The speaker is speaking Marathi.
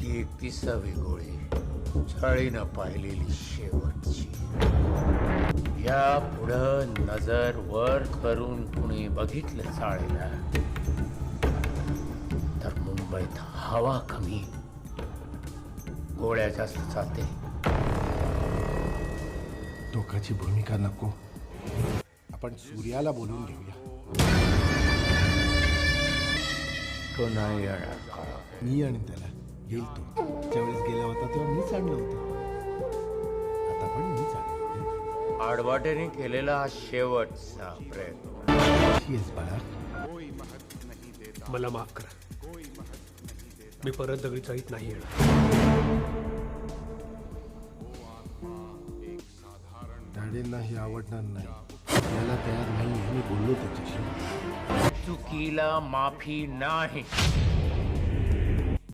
ती 31वी गोळी छळीनं पाहिलेली शेवटची. या पुढं नजर वर करून कुणी बघितलं चाळीला तर मुंबईत हवा कमी, गोळ्या जास्त चालते. धोकाची भूमिका नको, आपण सूर्याला बोलून घेऊया. तो नाही येणार काळा. मी आणि त्याला येईल तो. ज्यावेळेस गेला होता तेव्हा मीच आणलं होतं, आता पण मीच आणलं. आडवाटेने केलेला हा शेवटचा प्रयत्न. कशी आहेस बाळा? मला माफ करा, मी परत दगडी चाळीत नाही येणार. डॅडींना हे आवडणार नाही, त्याला तयार नाही, मी बोललो त्याच्याशी. चुकीला माफी नाही.